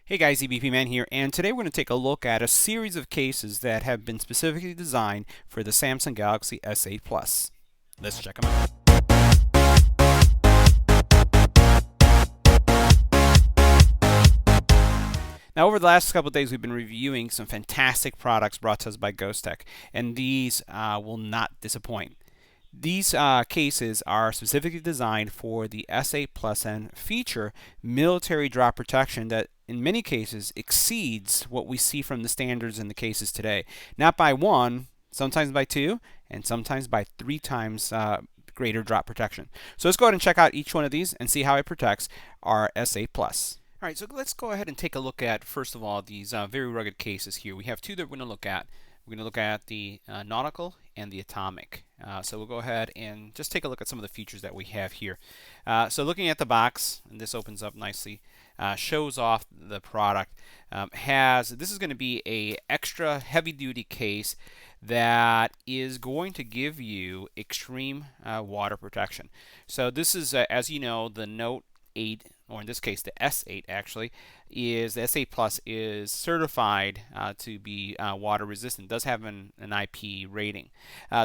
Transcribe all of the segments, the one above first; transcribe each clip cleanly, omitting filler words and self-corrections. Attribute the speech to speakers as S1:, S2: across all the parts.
S1: Hey guys, EBPMAN here, and today we're going to take a look at a series of cases that have been specifically designed for the Samsung Galaxy S8 Plus. Let's check them out. Now, over the last couple of days, we've been reviewing some fantastic products brought to us by Ghostek, and these will not disappoint. These cases are specifically designed for the S8 Plus and feature military drop protection that in many cases exceeds what we see from the standards in the cases today. Not by one, sometimes by two, and sometimes by three times greater drop protection. So let's go ahead and check out each one of these and see how it protects our S8 Plus. All right, so let's go ahead and take a look at, first of all, these very rugged cases here. We have two that we're going to look at. We're going to look at the Nautical and the Atomic. So we'll go ahead and just take a look at some of the features that we have here. So looking at the box, and this opens up nicely, shows off the product. This is going to be a extra heavy-duty case that is going to give you extreme water protection. So this is, as you know, the Note 8, or in this case the S8 actually, the S8 Plus is certified to be water resistant. It does have an IP rating.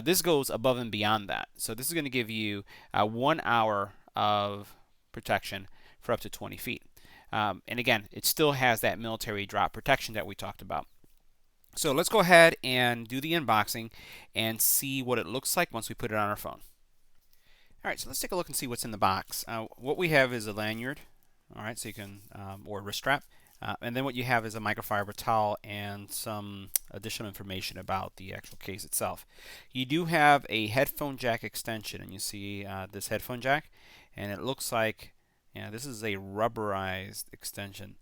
S1: This goes above and beyond that. So this is going to give you 1 hour of protection for up to 20 feet. And again, it still has that military drop protection that we talked about. So let's go ahead and do the unboxing and see what it looks like once we put it on our phone. All right, so let's take a look and see what's in the box. What we have is a lanyard, all right, so you can, or wrist strap. And then what you have is a microfiber towel and some additional information about the actual case itself. You do have a headphone jack extension, and you see this headphone jack, and it looks like, this is a rubberized extension.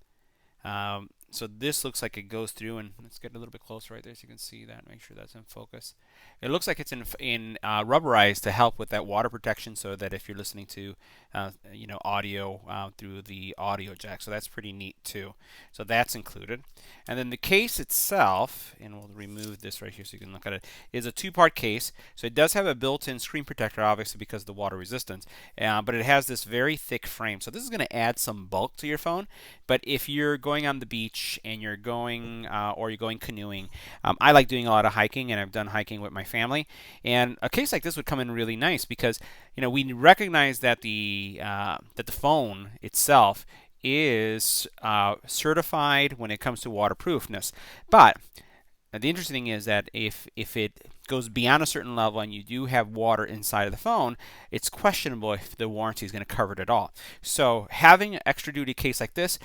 S1: So this looks like it goes through, and let's get a little bit closer right there so you can see that. Make sure that's in focus. It looks like it's in rubberized to help with that water protection, so that if you're listening to audio through the audio jack, so that's pretty neat too. So that's included. And then the case itself, and we'll remove this right here so you can look at it, is a two-part case. So it does have a built-in screen protector, obviously because of the water resistance, but it has this very thick frame. So this is going to add some bulk to your phone. But if you're going on the beach and you're going or you're going canoeing, I like doing a lot of hiking, and I've done hiking with my family. And a case like this would come in really nice because we recognize that the phone itself is certified when it comes to waterproofness. But the interesting thing is that if it goes beyond a certain level and you do have water inside of the phone, it's questionable if the warranty is going to cover it at all. So having an extra duty case like this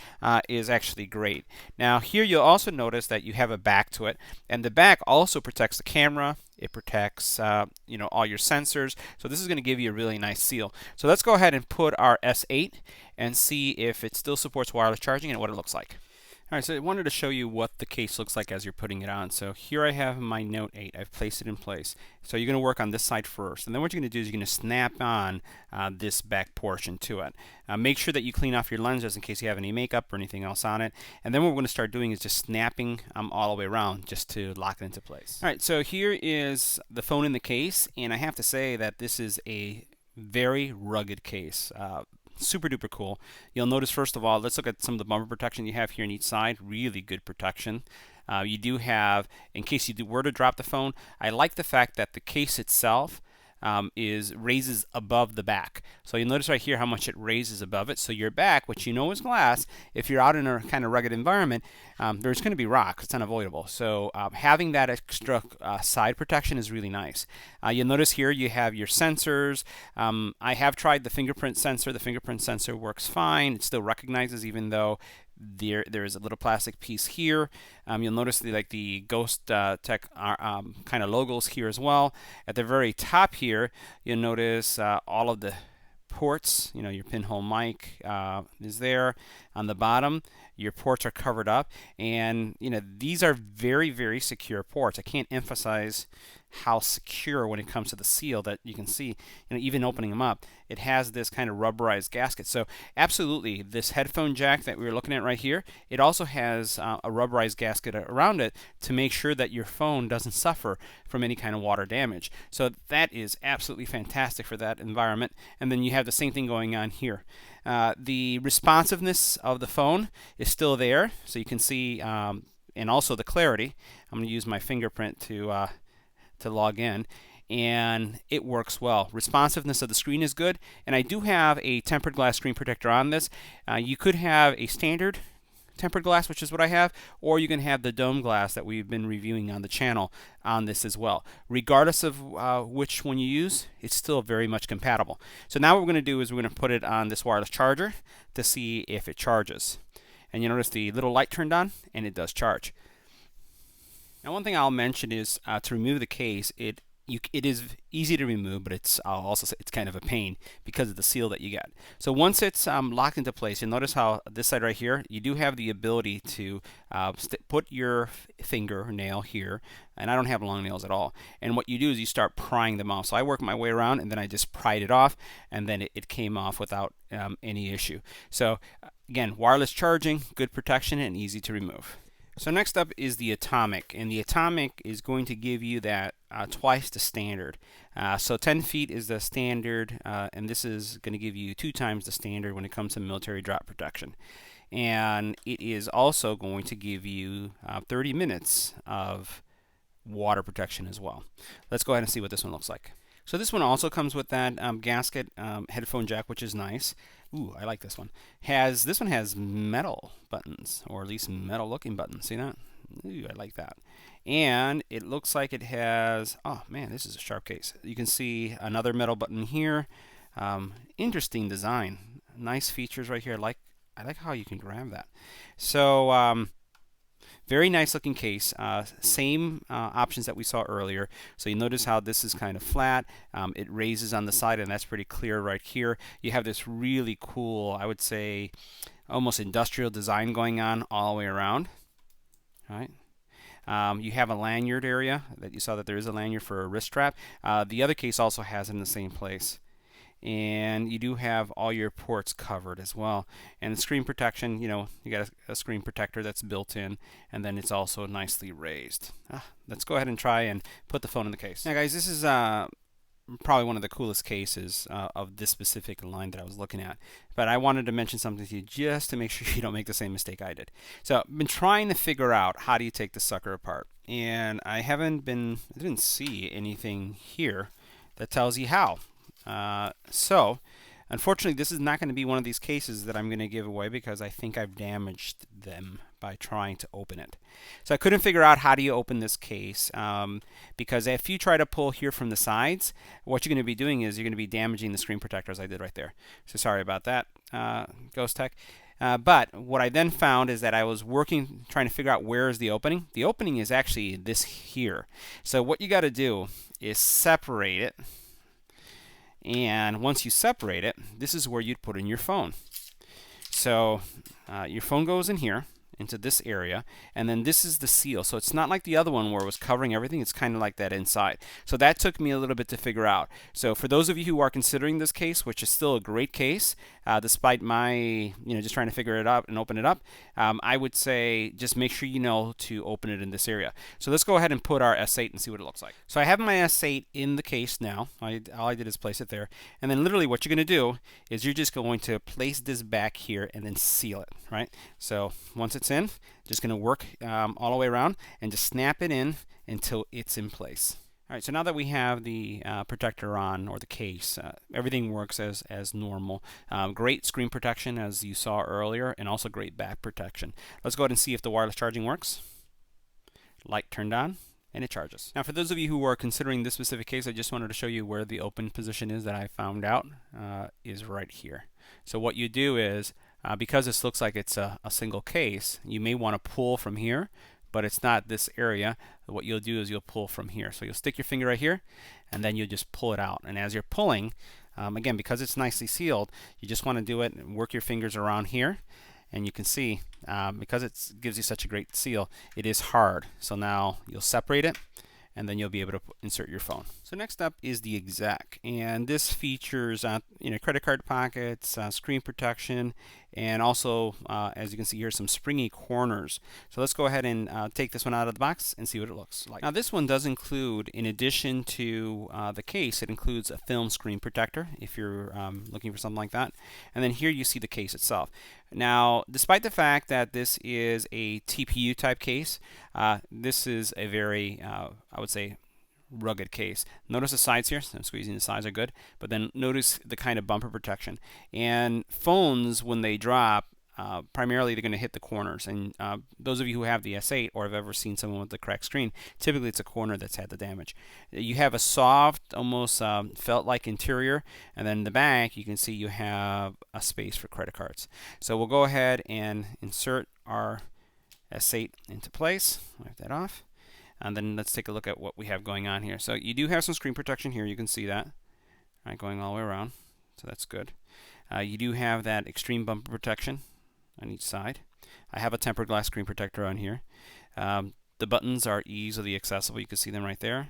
S1: is actually great. Now here you'll also notice that you have a back to it, and the back also protects the camera. It protects all your sensors. So this is going to give you a really nice seal. So let's go ahead and put our S8 and see if it still supports wireless charging and what it looks like. All right, so I wanted to show you what the case looks like as you're putting it on. So here I have my Note 8. I've placed it in place. So you're going to work on this side first. And then what you're going to do is you're going to snap on this back portion to it. Make sure that you clean off your lenses in case you have any makeup or anything else on it. And then what we're going to start doing is just snapping all the way around just to lock it into place. All right, so here is the phone in the case. And I have to say that this is a very rugged case. Super duper cool. You'll notice, first of all, let's look at some of the bumper protection you have here on each side. Really good protection. You do have, in case you were to drop the phone, I like the fact that the case itself raises above the back. So you'll notice right here how much it raises above it. So your back, which you know is glass, if you're out in a kind of rugged environment, there's going to be rocks. It's unavoidable. So having that extra side protection is really nice. You'll notice here you have your sensors. I have tried the fingerprint sensor. The fingerprint sensor works fine. It still recognizes, even though there is a little plastic piece here. You'll notice the Ghostek kind of logos here as well. At the very top here, you'll notice all of the ports. Your pinhole mic is there. On the bottom, your ports are covered up, and these are very, very secure ports. I can't emphasize how secure when it comes to the seal that you can see, even opening them up, it has this kind of rubberized gasket. So absolutely, this headphone jack that we were looking at right here, it also has a rubberized gasket around it to make sure that your phone doesn't suffer from any kind of water damage. So that is absolutely fantastic for that environment. And then you have the same thing going on here. The responsiveness of the phone is still there, so you can see, and also the clarity. I'm going to use my fingerprint to log in, and it works well. Responsiveness of the screen is good, and I do have a tempered glass screen protector on this. You could have a standard tempered glass, which is what I have, or you can have the dome glass that we've been reviewing on the channel on this as well. Regardless of which one you use, it's still very much compatible. So now what we're going to do is we're going to put it on this wireless charger to see if it charges. And you notice the little light turned on, and it does charge. Now, one thing I'll mention is to remove the case, it is easy to remove, but I'll also say it's kind of a pain because of the seal that you get. So once it's locked into place, you'll notice how this side right here, you do have the ability to put your fingernail here, and I don't have long nails at all. And what you do is you start prying them off. So I work my way around, and then I just pried it off, and then it came off without any issue. So again, wireless charging, good protection, and easy to remove. So next up is the Atomic, and the Atomic is going to give you that twice the standard. So 10 feet is the standard, and this is going to give you 2 times the standard when it comes to military drop protection. And it is also going to give you 30 minutes of water protection as well. Let's go ahead and see what this one looks like. So this one also comes with that gasket headphone jack, which is nice. Ooh, I like this one. This one has metal buttons, or at least metal-looking buttons. See that? Ooh, I like that. And it looks like it has, oh man, this is a sharp case. You can see another metal button here. Interesting design. Nice features right here. I like how you can grab that. So very nice looking case. Same options that we saw earlier. So you notice how this is kind of flat. It raises on the side, and that's pretty clear right here. You have this really cool, I would say, almost industrial design going on all the way around. All right. You have a lanyard area that you saw that there is a lanyard for a wrist strap. The other case also has it in the same place. And you do have all your ports covered as well. And the screen protection, you got a screen protector that's built in, and then it's also nicely raised. Let's go ahead and try and put the phone in the case. Now guys, this is probably one of the coolest cases of this specific line that I was looking at. But I wanted to mention something to you just to make sure you don't make the same mistake I did. So I've been trying to figure out how do you take the sucker apart. And I didn't see anything here that tells you how. So unfortunately, this is not going to be one of these cases that I'm going to give away because I think I've damaged them by trying to open it. So I couldn't figure out how do you open this case because if you try to pull here from the sides, what you're going to be doing is you're going to be damaging the screen protector as I did right there. So sorry about that, Ghostek. But what I then found is that I was trying to figure out where is the opening. The opening is actually this here. So what you got to do is separate it. And once you separate it, this is where you'd put in your phone. So your phone goes in here into this area, and then this is the seal. So it's not like the other one where it was covering everything. It's kind of like that inside. So that took me a little bit to figure out. So for those of you who are considering this case, which is still a great case, despite my just trying to figure it out and open it up, I would say just make sure you know to open it in this area. So let's go ahead and put our S8 and see what it looks like. So I have my S8 in the case now. All I did is place it there, and then literally what you're going to do is you're just going to place this back here and then seal it, right? So once it's in, just going to work all the way around and just snap it in until it's in place. All right, so now that we have the protector on, or the case, everything works as normal. Great screen protection as you saw earlier, and also great back protection. Let's go ahead and see if the wireless charging works. Light turned on, and it charges. Now for those of you who are considering this specific case, I just wanted to show you where the open position is that I found out is right here. So what you do is, because this looks like it's a single case, you may want to pull from here, but it's not this area. What you'll do is you'll pull from here. So you'll stick your finger right here, and then you'll just pull it out. And as you're pulling, again, because it's nicely sealed, you just want to do it and work your fingers around here. And you can see, because it gives you such a great seal, it is hard. So now you'll separate it, and then you'll be able to insert your phone. So next up is the Exec, and this features credit card pockets, screen protection, and also as you can see here, some springy corners. So let's go ahead and take this one out of the box and see what it looks like. Now this one does include, in addition to the case, it includes a film screen protector if you're looking for something like that. And then here you see the case itself. Now, despite the fact that this is a TPU type case, this is a very, I would say, rugged case. Notice the sides here, so I'm squeezing the sides are good, but then notice the kind of bumper protection. And phones, when they drop, primarily they're going to hit the corners, and those of you who have the S8 or have ever seen someone with the cracked screen, typically it's a corner that's had the damage. You have a soft, almost felt-like interior, and then in the back you can see you have a space for credit cards. So we'll go ahead and insert our S8 into place. Wipe that off, and then let's take a look at what we have going on here. So you do have some screen protection here, you can see that, right, going all the way around, so that's good. You do have that extreme bumper protection on each side. I have a tempered glass screen protector on here. The buttons are easily accessible. You can see them right there.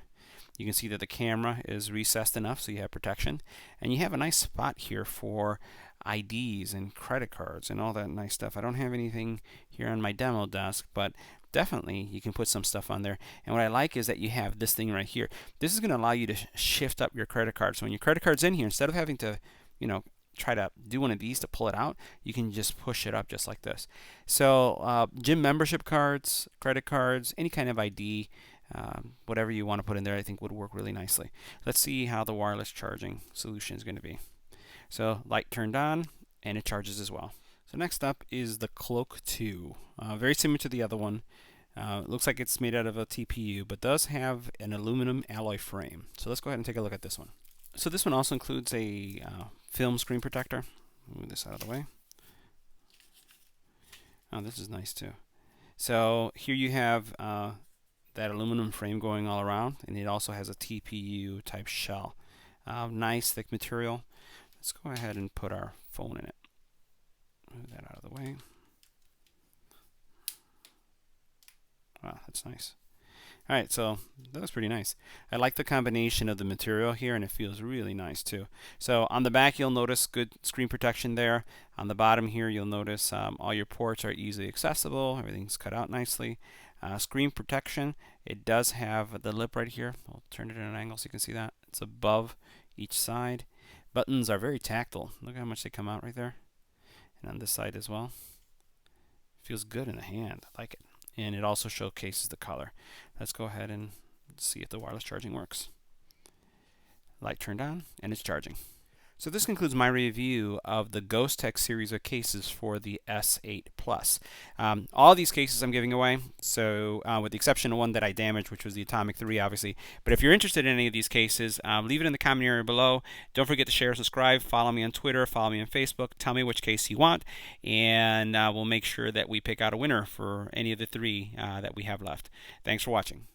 S1: You can see that the camera is recessed enough so you have protection. And you have a nice spot here for IDs and credit cards and all that nice stuff. I don't have anything here on my demo desk, but definitely you can put some stuff on there. And what I like is that you have this thing right here. This is going to allow you to shift up your credit card. So when your credit card's in here, instead of having to, try to do one of these to pull it out, you can just push it up just like this. So gym membership cards, credit cards, any kind of ID, whatever you want to put in there, I think would work really nicely. Let's see how the wireless charging solution is going to be. So light turned on, and it charges as well. So next up is the Cloak 2. Very similar to the other one. It looks like it's made out of a TPU, but does have an aluminum alloy frame. So let's go ahead and take a look at this one. So this one also includes a film screen protector. Move this out of the way. Oh, this is nice too. So here you have that aluminum frame going all around, and it also has a TPU type shell. Nice thick material. Let's go ahead and put our phone in it. Move that out of the way. Wow, that's nice. Alright, so that was pretty nice. I like the combination of the material here, and it feels really nice too. So on the back you'll notice good screen protection there. On the bottom here you'll notice all your ports are easily accessible. Everything's cut out nicely. Screen protection, it does have the lip right here. I'll turn it at an angle so you can see that. It's above each side. Buttons are very tactile. Look how much they come out right there. And on this side as well. Feels good in the hand. I like it. And it also showcases the color. Let's go ahead and see if the wireless charging works. Light turned on, and it's charging. So this concludes my review of the Ghostek series of cases for the S8 Plus. All of these cases I'm giving away, so with the exception of one that I damaged, which was the Atomic 3, obviously. But if you're interested in any of these cases, leave it in the comment area below. Don't forget to share, subscribe, follow me on Twitter, follow me on Facebook. Tell me which case you want, and we'll make sure that we pick out a winner for any of the 3 that we have left. Thanks for watching.